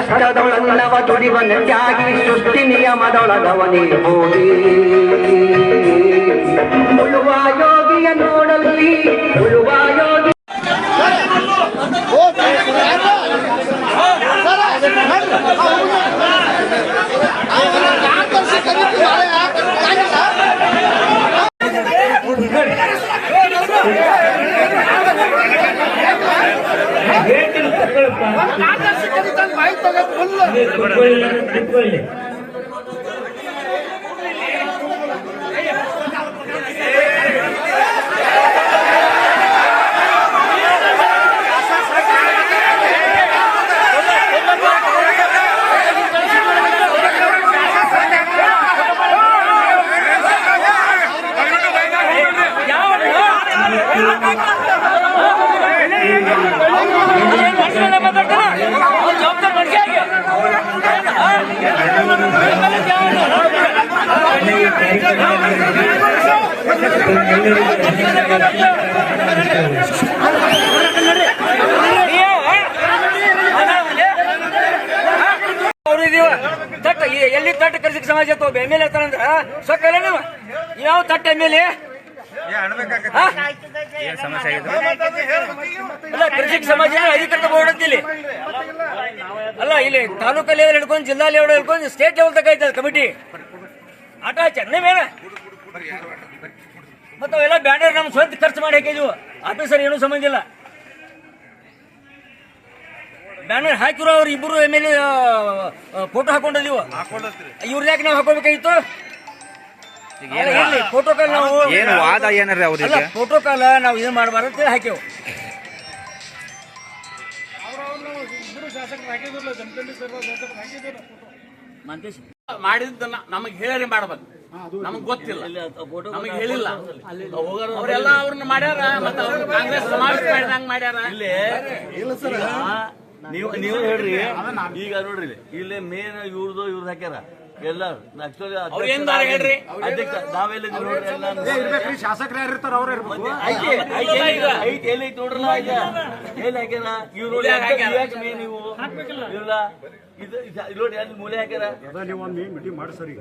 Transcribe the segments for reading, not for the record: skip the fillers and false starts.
ಕಷ್ಟದೊಳನ್ನವ ದುಡಿವನಕ್ಕಾಗಿ ಸೃಷ್ಟಿ ನಿಯಮದೊಳಗವನೇ ಹೋಗಿ ಉಳುವ ಯೋಗಿಯ ನೋಡಲ್ಲಿ ಉಳುವ ಯೋಗಿ ತಟ್ಟ ಎಲ್ಲಿ ತಟ್ಟ ಕರ್ಸಿಕ್ ಸಮಾಜ ಎಮ್ ಎಲ್ ಎ ಅಂದ್ರ ಸೊಕ್ಕಲ್ಲ ನೀವು ಯಾವ ತಟ್ಟ ಎಮ್ ಎಲ್ ಎ ಅಲ್ಲ ಕೃಷಿಕ್ ಸಮಾಜ ಅಧಿಕೃತ ಬೋರ್ಡ್ ಅಂತಿಲ್ಲಿ ಅಲ್ಲ ಇಲ್ಲಿ ತಾಲೂಕಾ ಲೆವೆಲ್ ಹಿಡ್ಕೊಂಡು ಜಿಲ್ಲಾ ಲೆವೆಲ್ ಹಿಡ್ಕೊಂಡು ಸ್ಟೇಟ್ ಲೆವೆಲ್ ತಕ ಐತದ ಕಮಿಟಿ ಆಟ ಚೆನ್ನೈ ಮೇಲೆ ಮತ್ತ ಅವೆಲ್ಲ ಬ್ಯಾನರ್ ನಮ್ ಸ್ವಂತ ಖರ್ಚು ಮಾಡಿ ಹಾಕಿದ್ವು ಆಫೀಸರ್ ಏನೂ ಸಂಬಂಧ ಇಲ್ಲ ಬ್ಯಾನರ್ ಹಾಕಿರೋ ಅವ್ರು ಇಬ್ಬರು ಎಮ್ ಎಲ್ ಎ ಫೋಟೋ ಹಾಕೊಂಡಿದೀವು ಇವ್ರ ಯಾಕೆ ನಾವು ಹಾಕೋಬೇಕಾಗಿತ್ತು ಫೋಟೋಕಾಲ್ ನಾವು ಅಲ್ಲ ಫೋಟೋಕಾಲ್ ನಾವು ಏನ್ ಮಾಡಬಾರ್ದು ಅಂತೇಳಿ ಹಾಕಿವು ಮಾಡಿದ್ದ ನಮಗ್ ಹೇಳಿ ಮಾಡ್ಬೇಕು ನಮಗ್ ಗೊತ್ತಿಲ್ಲ ನಮಗ್ ಹೇಳಿಲ್ಲ ಅವರೆಲ್ಲ ಅವ್ರನ್ನ ಮಾಡ್ಯಾರ ಮತ್ತೆ ಅವ್ರು ಕಾಂಗ್ರೆಸ್ ಸಮಾವೇಶ ಮಾಡಿದಂಗ ಮಾಡ್ಯಾರ ನೀವು ಹೇಳ್ರಿ ಈಗ ನೋಡ್ರಿ ಇಲ್ಲಿ ಮೇನ್ ಇವ್ರದ್ದು ಹಾಕ್ಯಾರ ಎಲ್ಲ ಹೇಳ್ರಿ ಅಧ್ಯಕ್ಷ ನಾವೆಲ್ಲ ಶಾಸಕರು ಯಾರಿರ್ತಾರ ಅವ್ರ ಎಲ್ಲಿ ನೋಡ್ರಲ್ಲ ಎಲ್ಲಿ ಹಾಕ್ಯಾರ ಇವ್ರು ಮೇನ್ ನೀವು ಇಲ್ಲ ಇದು ನೋಡಿ ಅಲ್ಲಿ ಮೂಲೆ ಹಾಕ್ಯಾರ ನೀವು ಒಂದು ಮೀಟಿಂಗ್ ಮಾಡಿ ಸರಿ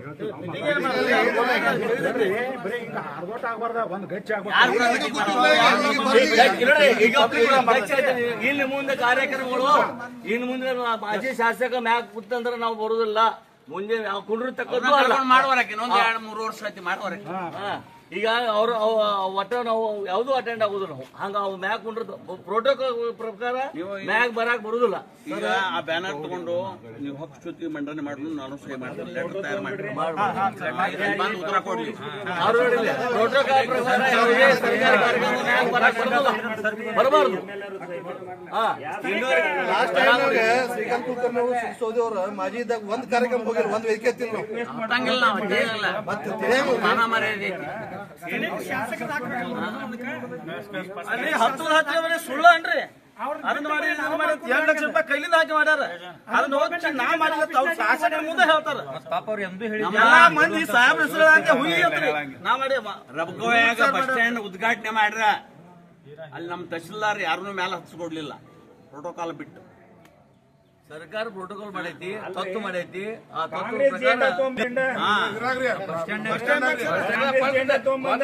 ಒಂದು ಗಚ್ಚ ಇಲ್ಲಿ ಮುಂದೆ ಕಾರ್ಯಕ್ರಮಗಳು ಇನ್ನು ಮುಂದೆ ಮಾಜಿ ಶಾಸಕ ಮ್ಯಾಕ್ ಕೂತಂದ್ರೆ ನಾವು ಬರುದಿಲ್ಲ ಮುಂದೆ ಕುಂಡ್ರ ತಕ್ಕೊಂಡು ಮಾಡುವರಕ್ಕೆ ಇನ್ನೊಂದು 2-3 ವರ್ಷ ಐತಿ ಮಾಡುವರಕ್ಕೆ ಈಗ ಅವ್ರು ಒಟ್ಟ ನಾವು ಯಾವ್ದು ಅಟೆಂಡ್ ಆಗುದು ನಾವು ಹಂಗ ಅವ್ ಮ್ಯಾಗ್ ಕುಂಡ್ರದು ಪ್ರೋಟೋಕಾಲ್ ಪ್ರಕಾರ ಮ್ಯಾಗ್ ಬರಾಕ್ ಬರುದಿಲ್ಲ ಈಗ ಆ ಬ್ಯಾನರ್ ತಗೊಂಡು ನೀವು ಹಕ್ಕು ಚ್ಯುತಿ ಮಂಡನೆ ಮಾಡಿದ್ರು ನಾನು ಸಹಿ ಮಾಡ್ತೀನಿ ಲೆಟರ್ ತಯಾರು ಮಾಡಿ ಉತ್ತರ ಕೊಡ್ಲಿ ಪ್ರೋಟೋಕಾಲ್ ಪ್ರಕಾರ ಯಾವುದೇ ಸರ್ಕಾರಿ ಕಾರ್ಯಕ್ರಮ ಮ್ಯಾಗ್ ಬರಾಕ್ ಬರಬಾರ್ದು ಶ್ರೀಕಾಂತ್ ಕುಲಕರ್ಣಿ ಅವರು ಸಿಕ್ಸೋದಿ ಅವ್ರ ಮಾಜಿ ಇದ್ದಾಗ ಒಂದ್ ಕಾರ್ಯಕ್ರಮ ಹೋಗಿಲ್ಲ ಒಂದ್ ವೇದಿಕೆ ಎತ್ತಿಲ್ಲ ನಾವು ಮಾನ ಮರ್ಯಾದೆ ಅಲ್ಲಿ 10 ಸುಳ್ಳು ಅನ್ರಿ ಅದನ್ನ ಮಾಡಿ 2 ಲಕ್ಷ ರೂಪಾಯಿ ಕೈಲಿಂದ ಹಾಕಿ ಮಾಡ್ಯಾರ ಅದನ್ನ ಹೋಗಿ ನಾ ಮಾಡಿಲ್ಲ ತಾವು ಶಾಸಕರ ಮುಂದೆ ಹೇಳ್ತಾರ ಎಲ್ಲಾ ಮಂದಿ ಸಾಹೇಬ್ ಹೆಸರು ಅಂತ ಹುಯಿ ಅಂತ್ರಿ ನಾ ಮಾಡಿ ರಬಗೋಯಾಗ ಬಸ್ ಸ್ಟ್ಯಾಂಡ್ ಉದ್ಘಾಟನೆ ಮಾಡ್ರ ಅಲ್ಲಿ ನಮ್ ತಹಶೀಲ್ದಾರ್ ಯಾರನ್ನೂ ಮೇಲೆ ಹಚ್ಕೊಡ್ಲಿಲ್ಲ ಪ್ರೋಟೋಕಾಲ್ ಬಿಟ್ಟು ಸರ್ಕಾರ ಪ್ರೋಟೋಕಾಲ್ ಮಾಡೈತಿ ತತ್ತು ಮಾಡೈತಿ ಆ ತತ್ವ ಪ್ರಕಾರ